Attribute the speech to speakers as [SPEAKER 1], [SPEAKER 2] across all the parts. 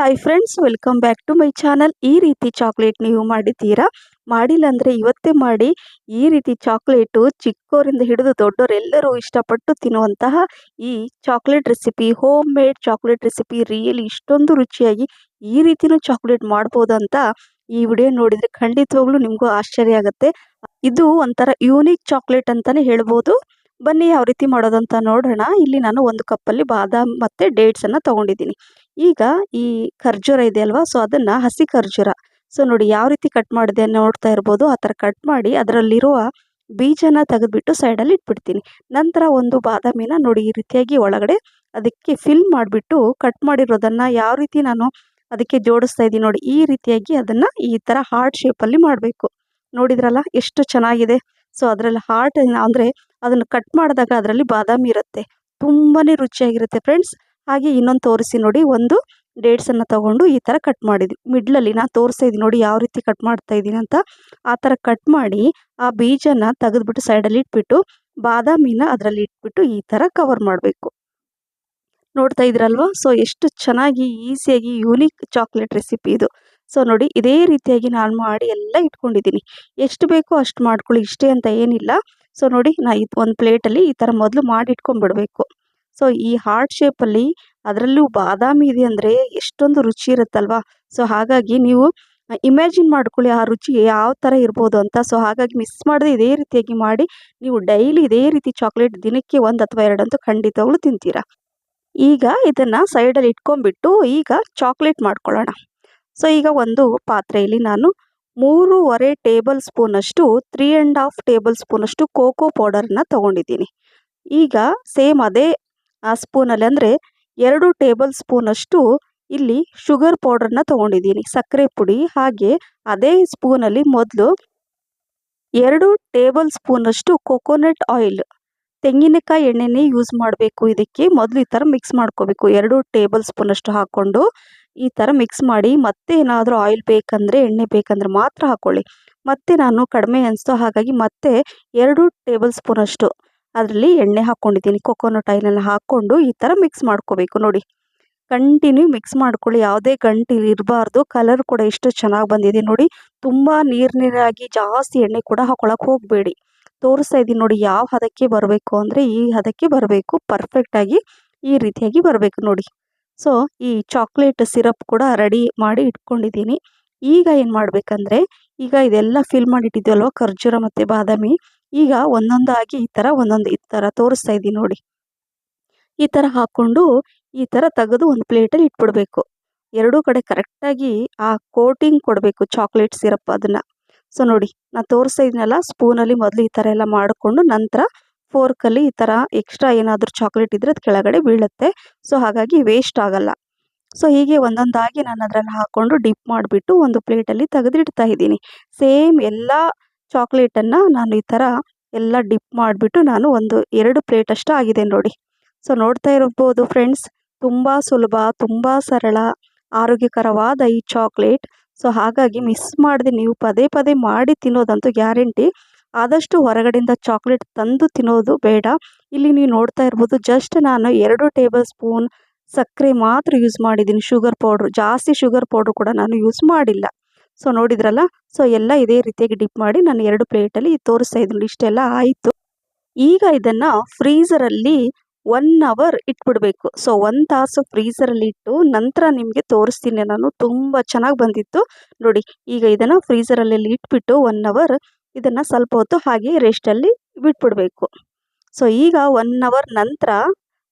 [SPEAKER 1] Hi friends, welcome back to my channel. ಈ ರೀತಿ chocolate ನೀವು ಮಾಡಿದ್ದೀರಾ? ಮಾಡಿಲ್ಲ ಅಂದರೆ ಇವತ್ತೇ ಮಾಡಿ. ಈ ರೀತಿ ಚಾಕ್ಲೇಟು ಚಿಕ್ಕವರಿಂದ ಹಿಡಿದು ದೊಡ್ಡವರೆಲ್ಲರೂ ಇಷ್ಟಪಟ್ಟು ತಿನ್ನುವಂತಹ ಈ chocolate recipe, home made chocolate recipe really ಇಷ್ಟೊಂದು ರುಚಿಯಾಗಿ ಈ ರೀತಿನೂ ಚಾಕ್ಲೇಟ್ ಮಾಡ್ಬೋದಂತ ಈ ವಿಡಿಯೋ ನೋಡಿದರೆ ಖಂಡಿತವಾಗ್ಲೂ ನಿಮಗೂ ಆಶ್ಚರ್ಯ ಆಗುತ್ತೆ. ಇದು ಒಂಥರ ಯೂನಿಕ್ ಚಾಕ್ಲೇಟ್ ಅಂತಲೇ ಹೇಳ್ಬೋದು. ಬನ್ನಿ ಯಾವ ರೀತಿ ಮಾಡೋದಂತ ನೋಡೋಣ. ಇಲ್ಲಿ ನಾನು ಒಂದು ಕಪ್ಪಲ್ಲಿ ಬಾದಾಮ್ ಮತ್ತು ಡೇಟ್ಸನ್ನು ತೊಗೊಂಡಿದ್ದೀನಿ. ಈಗ ಈ ಖರ್ಜೂರ ಇದೆ ಅಲ್ವಾ, ಸೊ ಅದನ್ನು ಹಸಿ ಖರ್ಜೂರ, ಸೊ ನೋಡಿ ಯಾವ ರೀತಿ ಕಟ್ ಮಾಡಿದೆ ನೋಡ್ತಾ ಇರ್ಬೋದು. ಆ ಥರ ಕಟ್ ಮಾಡಿ ಅದರಲ್ಲಿರುವ ಬೀಜನ ತೆಗೆದುಬಿಟ್ಟು ಸೈಡಲ್ಲಿ ಇಟ್ಬಿಡ್ತೀನಿ. ನಂತರ ಒಂದು ಬಾದಾಮಿನ ನೋಡಿ ಈ ರೀತಿಯಾಗಿ ಒಳಗಡೆ ಅದಕ್ಕೆ ಫಿಲ್ ಮಾಡಿಬಿಟ್ಟು ಕಟ್ ಮಾಡಿರೋದನ್ನು ಯಾವ ರೀತಿ ನಾನು ಅದಕ್ಕೆ ಜೋಡಿಸ್ತಾ ಇದ್ದೀನಿ ನೋಡಿ, ಈ ರೀತಿಯಾಗಿ ಅದನ್ನು ಈ ಥರ ಹಾರ್ಟ್ ಶೇಪಲ್ಲಿ ಮಾಡಬೇಕು. ನೋಡಿದ್ರಲ್ಲ ಎಷ್ಟು ಚೆನ್ನಾಗಿದೆ. ಸೊ ಅದರಲ್ಲಿ ಹಾರ್ಟ್ ಅಂದರೆ ಅದನ್ನು ಕಟ್ ಮಾಡಿದಾಗ ಅದರಲ್ಲಿ ಬಾದಾಮಿ ಇರುತ್ತೆ, ತುಂಬಾ ರುಚಿಯಾಗಿರುತ್ತೆ ಫ್ರೆಂಡ್ಸ್. ಹಾಗೆ ಇನ್ನೊಂದು ತೋರಿಸಿ ನೋಡಿ, ಒಂದು ಡೇಟ್ಸನ್ನು ತೊಗೊಂಡು ಈ ಥರ ಕಟ್ ಮಾಡಿದ್ವಿ. ಮಿಡ್ಲಲ್ಲಿ ನಾನು ತೋರಿಸ್ತಾ ಇದ್ದೀನಿ ನೋಡಿ ಯಾವ ರೀತಿ ಕಟ್ ಮಾಡ್ತಾ ಇದ್ದೀನಿ ಅಂತ. ಆ ಥರ ಕಟ್ ಮಾಡಿ ಆ ಬೀಜನ ತೆಗೆದುಬಿಟ್ಟು ಸೈಡಲ್ಲಿ ಇಟ್ಬಿಟ್ಟು ಬಾದಾಮಿನ ಅದರಲ್ಲಿ ಇಟ್ಬಿಟ್ಟು ಈ ಥರ ಕವರ್ ಮಾಡಬೇಕು. ನೋಡ್ತಾ ಇದ್ರಲ್ವಾ, ಸೊ ಎಷ್ಟು ಚೆನ್ನಾಗಿ ಈಸಿಯಾಗಿ ಯೂನಿಕ್ ಚಾಕ್ಲೇಟ್ ರೆಸಿಪಿ ಇದು. ಸೊ ನೋಡಿ ಇದೇ ರೀತಿಯಾಗಿ ನಾನು ಮಾಡಿ ಎಲ್ಲ ಇಟ್ಕೊಂಡಿದ್ದೀನಿ. ಎಷ್ಟು ಬೇಕೋ ಅಷ್ಟು ಮಾಡ್ಕೊಳ್ಳಿ, ಇಷ್ಟೇ ಅಂತ ಏನಿಲ್ಲ. ಸೊ ನೋಡಿ ಇದು ಒಂದು ಪ್ಲೇಟಲ್ಲಿ ಈ ಥರ ಮೊದಲು ಮಾಡಿ ಇಟ್ಕೊಂಡ್ಬಿಡ್ಬೇಕು. ಸೊ ಈ ಹಾರ್ಟ್ ಶೇಪಲ್ಲಿ ಅದರಲ್ಲೂ ಬಾದಾಮಿ ಇದೆ ಅಂದರೆ ಎಷ್ಟೊಂದು ರುಚಿ ಇರುತ್ತಲ್ವಾ. ಸೊ ಹಾಗಾಗಿ ನೀವು ಇಮ್ಯಾಜಿನ್ ಮಾಡ್ಕೊಳ್ಳಿ ಆ ರುಚಿ ಯಾವ ಥರ ಇರ್ಬೋದು ಅಂತ. ಸೊ ಹಾಗಾಗಿ ಮಿಸ್ ಮಾಡದೆ ಇದೇ ರೀತಿಯಾಗಿ ಮಾಡಿ ನೀವು ಡೈಲಿ ಇದೇ ರೀತಿ ಚಾಕ್ಲೇಟ್ ದಿನಕ್ಕೆ 1 ಅಥವಾ 2 ಅಂತೂ ಖಂಡಿತವಾಗ್ಲೂ ತಿಂತೀರಾ. ಈಗ ಇದನ್ನು ಸೈಡಲ್ಲಿ ಇಟ್ಕೊಂಡ್ಬಿಟ್ಟು ಈಗ ಚಾಕ್ಲೇಟ್ ಮಾಡ್ಕೊಳ್ಳೋಣ. ಸೊ ಈಗ ಒಂದು ಪಾತ್ರೆಯಲ್ಲಿ ನಾನು 3.5 ಟೇಬಲ್ ಸ್ಪೂನಷ್ಟು 3.5 ಟೇಬಲ್ ಸ್ಪೂನಷ್ಟು ಕೋಕೋ ಪೌಡರನ್ನ ತೊಗೊಂಡಿದ್ದೀನಿ. ಈಗ ಸೇಮ್ ಅದೇ ಸ್ಪೂನಲ್ಲಿ ಅಂದರೆ 2 ಟೇಬಲ್ ಸ್ಪೂನಷ್ಟು ಇಲ್ಲಿ ಶುಗರ್ ಪೌಡ್ರನ್ನ ತೊಗೊಂಡಿದ್ದೀನಿ, ಸಕ್ಕರೆ ಪುಡಿ. ಹಾಗೆ ಅದೇ ಸ್ಪೂನಲ್ಲಿ ಮೊದಲು 2 ಟೇಬಲ್ ಸ್ಪೂನಷ್ಟು ಕೊಕೊನಟ್ ಆಯಿಲ್, ತೆಂಗಿನಕಾಯಿ ಎಣ್ಣೆನೇ ಯೂಸ್ ಮಾಡಬೇಕು. ಇದಕ್ಕೆ ಮೊದಲು ಈ ಥರ ಮಿಕ್ಸ್ ಮಾಡ್ಕೋಬೇಕು. 2 ಟೇಬಲ್ ಸ್ಪೂನಷ್ಟು ಹಾಕ್ಕೊಂಡು ಈ ಥರ ಮಿಕ್ಸ್ ಮಾಡಿ, ಮತ್ತೆ ಏನಾದರೂ ಆಯಿಲ್ ಬೇಕಂದರೆ ಎಣ್ಣೆ ಬೇಕಂದರೆ ಮಾತ್ರ ಹಾಕ್ಕೊಳ್ಳಿ. ಮತ್ತು ನಾನು ಕಡಿಮೆ ಅನಿಸ್ತು ಹಾಗಾಗಿ ಮತ್ತೆ 2 ಟೇಬಲ್ ಸ್ಪೂನಷ್ಟು ಅದರಲ್ಲಿ ಎಣ್ಣೆ ಹಾಕ್ಕೊಂಡಿದ್ದೀನಿ. ಕೊಕೊನಟ್ ಆಯಿಲನ್ನು ಹಾಕ್ಕೊಂಡು ಈ ಥರ ಮಿಕ್ಸ್ ಮಾಡ್ಕೋಬೇಕು. ನೋಡಿ ಕಂಟಿನ್ಯೂ ಮಿಕ್ಸ್ ಮಾಡ್ಕೊಳ್ಳಿ, ಯಾವುದೇ ಗಂಟು ಇರಬಾರ್ದು. ಕಲರ್ ಕೂಡ ಎಷ್ಟು ಚೆನ್ನಾಗಿ ಬಂದಿದೆ ನೋಡಿ. ತುಂಬ ನೀರಾಗಿ ಜಾಸ್ತಿ ಎಣ್ಣೆ ಕೂಡ ಹಾಕ್ಕೊಳಕ್ಕೆ ಹೋಗಬೇಡಿ. ತೋರಿಸ್ತಾ ಇದ್ದೀನಿ ನೋಡಿ ಯಾವ ಹದಕ್ಕೆ ಬರಬೇಕು ಅಂದರೆ ಈ ಹದಕ್ಕೆ ಬರಬೇಕು, ಪರ್ಫೆಕ್ಟಾಗಿ ಈ ರೀತಿಯಾಗಿ ಬರಬೇಕು ನೋಡಿ. ಸೊ ಈ ಚಾಕ್ಲೇಟ್ ಸಿರಪ್ ಕೂಡ ರೆಡಿ ಮಾಡಿ ಇಟ್ಕೊಂಡಿದ್ದೀನಿ. ಈಗ ಏನು ಮಾಡಬೇಕಂದ್ರೆ, ಈಗ ಇದೆಲ್ಲ ಫಿಲ್ ಮಾಡಿ ಇಟ್ಟಿದ್ದೀವಲ್ವ ಖರ್ಜೂರ ಮತ್ತು ಬಾದಾಮಿ, ಈಗ ಒಂದೊಂದಾಗಿ ಈ ಥರ ತೋರಿಸ್ತಾ ಇದ್ದೀನಿ ನೋಡಿ. ಈ ಥರ ಹಾಕ್ಕೊಂಡು ಈ ಥರ ತೆಗೆದು ಒಂದು ಪ್ಲೇಟಲ್ಲಿ ಇಟ್ಬಿಡಬೇಕು. ಎರಡೂ ಕಡೆ ಕರೆಕ್ಟಾಗಿ ಆ ಕೋಟಿಂಗ್ ಕೊಡಬೇಕು ಚಾಕ್ಲೇಟ್ ಸಿರಪ್ ಅದನ್ನು. ಸೊ ನೋಡಿ ನಾನು ತೋರಿಸ್ತಾ ಇದ್ದೀನಲ್ಲ, ಸ್ಪೂನಲ್ಲಿ ಮೊದಲು ಈ ಥರ ಎಲ್ಲ ಮಾಡಿಕೊಂಡು ನಂತರ ಫೋರ್ಕಲ್ಲಿ ಈ ಥರ ಎಕ್ಸ್ಟ್ರಾ ಏನಾದರೂ ಚಾಕ್ಲೇಟ್ ಇದ್ದರೆ ಅದು ಕೆಳಗಡೆ ಬೀಳುತ್ತೆ. ಸೊ ಹಾಗಾಗಿ ವೇಸ್ಟ್ ಆಗಲ್ಲ. ಸೊ ಹೀಗೆ ಒಂದೊಂದಾಗಿ ನಾನು ಅದರಲ್ಲಿ ಹಾಕ್ಕೊಂಡು ಡಿಪ್ ಮಾಡಿಬಿಟ್ಟು ಒಂದು ಪ್ಲೇಟಲ್ಲಿ ತೆಗೆದಿಡ್ತಾ ಇದ್ದೀನಿ. ಸೇಮ್ ಎಲ್ಲ ಚಾಕ್ಲೇಟನ್ನು ನಾನು ಈ ಥರ ಎಲ್ಲ ಡಿಪ್ ಮಾಡಿಬಿಟ್ಟು ನಾನು 2 ಪ್ಲೇಟಷ್ಟು ಆಗಿದೆ ನೋಡಿ. ಸೊ ನೋಡ್ತಾ ಇರ್ಬೋದು ಫ್ರೆಂಡ್ಸ್, ತುಂಬ ಸುಲಭ, ತುಂಬ ಸರಳ, ಆರೋಗ್ಯಕರವಾದ ಈ ಚಾಕ್ಲೇಟ್. ಸೊ ಹಾಗಾಗಿ ಮಿಸ್ ಮಾಡದೆ ನೀವು ಪದೇ ಪದೇ ಮಾಡಿ ತಿನ್ನೋದಂತೂ ಗ್ಯಾರಂಟಿ. ಆದಷ್ಟು ಹೊರಗಡೆಯಿಂದ ಚಾಕ್ಲೇಟ್ ತಂದು ತಿನ್ನೋದು ಬೇಡ. ಇಲ್ಲಿ ನೀವು ನೋಡ್ತಾ ಇರ್ಬೋದು, ಜಸ್ಟ್ ನಾನು 2 ಟೇಬಲ್ ಸ್ಪೂನ್ ಸಕ್ಕರೆ ಮಾತ್ರ ಯೂಸ್ ಮಾಡಿದ್ದೀನಿ, ಶುಗರ್ ಪೌಡ್ರು. ಜಾಸ್ತಿ ಶುಗರ್ ಪೌಡ್ರು ಕೂಡ ನಾನು ಯೂಸ್ ಮಾಡಿಲ್ಲ. ಸೊ ನೋಡಿದ್ರಲ್ಲ, ಸೊ ಎಲ್ಲ ಇದೇ ರೀತಿಯಾಗಿ ಡಿಪ್ ಮಾಡಿ ನಾನು 2 ಪ್ಲೇಟಲ್ಲಿ ತೋರಿಸ್ತಾ ಇದ್ದೀನಿ. ಇಷ್ಟೆಲ್ಲ ಆಯಿತು. ಈಗ ಇದನ್ನು ಫ್ರೀಝರಲ್ಲಿ 1 ಅವರ್ ಇಟ್ಬಿಡಬೇಕು. ಸೊ 1 ತಾಸು ಫ್ರೀಝರಲ್ಲಿ ಇಟ್ಟು ನಂತರ ನಿಮಗೆ ತೋರಿಸ್ತೀನಿ ನಾನು. ತುಂಬ ಚೆನ್ನಾಗಿ ಬಂದಿತ್ತು ನೋಡಿ. ಈಗ ಇದನ್ನು ಫ್ರೀಝರಲ್ಲಿ ಇಟ್ಬಿಟ್ಟು 1 ಅವರ್ ಇದನ್ನು ಸ್ವಲ್ಪ ಹೊತ್ತು ಹಾಗೆ ರೆಸ್ಟಲ್ಲಿ ಬಿಟ್ಬಿಡಬೇಕು. ಸೊ ಈಗ 1 ಅವರ್ ನಂತರ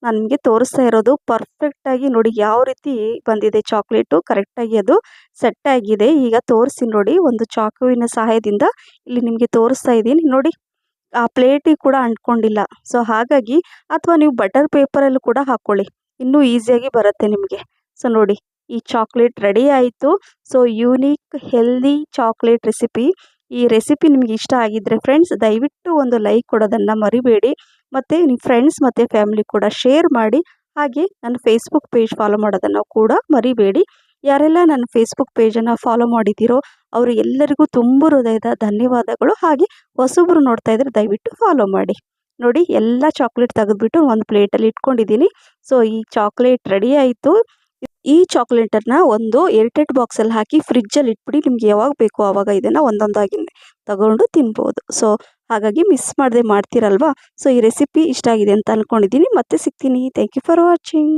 [SPEAKER 1] ನಾನು ನಿಮಗೆ ತೋರಿಸ್ತಾ ಇರೋದು ಪರ್ಫೆಕ್ಟಾಗಿ ನೋಡಿ ಯಾವ ರೀತಿ ಬಂದಿದೆ ಚಾಕ್ಲೇಟು. ಕರೆಕ್ಟಾಗಿ ಅದು ಸೆಟ್ ಆಗಿದೆ. ಈಗ ತೋರಿಸಿ ನೋಡಿ, ಒಂದು ಚಾಕುವಿನ ಸಹಾಯದಿಂದ ಇಲ್ಲಿ ನಿಮಗೆ ತೋರಿಸ್ತಾ ಇದ್ದೀನಿ ನೋಡಿ. ಆ ಪ್ಲೇಟಿಗೆ ಕೂಡ ಅಂಟ್ಕೊಂಡಿಲ್ಲ. ಸೊ ಹಾಗಾಗಿ, ಅಥವಾ ನೀವು ಬಟರ್ ಪೇಪರಲ್ಲೂ ಕೂಡ ಹಾಕ್ಕೊಳ್ಳಿ, ಇನ್ನೂ ಈಸಿಯಾಗಿ ಬರುತ್ತೆ ನಿಮಗೆ. ಸೊ ನೋಡಿ ಈ ಚಾಕ್ಲೇಟ್ ರೆಡಿ ಆಯಿತು. So unique healthy chocolate recipe. ಈ ರೆಸಿಪಿ ನಿಮಗೆ ಇಷ್ಟ ಆಗಿದ್ದರೆ ಫ್ರೆಂಡ್ಸ್ ದಯವಿಟ್ಟು ಒಂದು ಲೈಕ್ ಕೊಡೋದನ್ನು ಮರಿಬೇಡಿ. ಮತ್ತು ನಿಮ್ಮ ಫ್ರೆಂಡ್ಸ್ ಮತ್ತು ಫ್ಯಾಮಿಲಿ ಕೂಡ ಶೇರ್ ಮಾಡಿ. ಹಾಗೆ ನನ್ನ ಫೇಸ್ಬುಕ್ ಪೇಜ್ ಫಾಲೋ ಮಾಡೋದನ್ನು ಕೂಡ ಮರಿಬೇಡಿ. ಯಾರೆಲ್ಲ ನನ್ನ ಫೇಸ್ಬುಕ್ ಪೇಜನ್ನು ಫಾಲೋ ಮಾಡಿದ್ದೀರೋ ಅವರು ಎಲ್ಲರಿಗೂ ತುಂಬ ಹೃದಯದ ಧನ್ಯವಾದಗಳು. ಹಾಗೆ ಹೊಸಬ್ರು ನೋಡ್ತಾ ಇದ್ದರೆ ದಯವಿಟ್ಟು ಫಾಲೋ ಮಾಡಿ. ನೋಡಿ ಎಲ್ಲ ಚಾಕ್ಲೇಟ್ ತೆಗೆದುಬಿಟ್ಟು ಒಂದು ಪ್ಲೇಟಲ್ಲಿ ಇಟ್ಕೊಂಡಿದ್ದೀನಿ. ಸೊ ಈ ಚಾಕ್ಲೇಟ್ ರೆಡಿ ಆಯಿತು. ಈ ಚಾಕ್ಲೇಟನ್ನು ಒಂದು ಏರ್ಟೈಟ್ ಬಾಕ್ಸಲ್ಲಿ ಹಾಕಿ ಫ್ರಿಜ್ಜಲ್ಲಿ ಇಟ್ಬಿಡಿ. ನಿಮ್ಗೆ ಯಾವಾಗ ಬೇಕೋ ಆವಾಗ ಇದನ್ನು ಒಂದೊಂದಾಗಿ ತಗೊಂಡು ತಿನ್ಬೋದು. ಸೊ ಹಾಗಾಗಿ ಮಿಸ್ ಮಾಡದೆ ಮಾಡ್ತೀರಲ್ವಾ. ಸೊ ಈ ರೆಸಿಪಿ ಇಷ್ಟ ಆಗಿದೆ ಅಂತ ಅಂದ್ಕೊಂಡಿದ್ದೀನಿ. ಮತ್ತೆ ಸಿಗ್ತೀನಿ. Thank you for watching.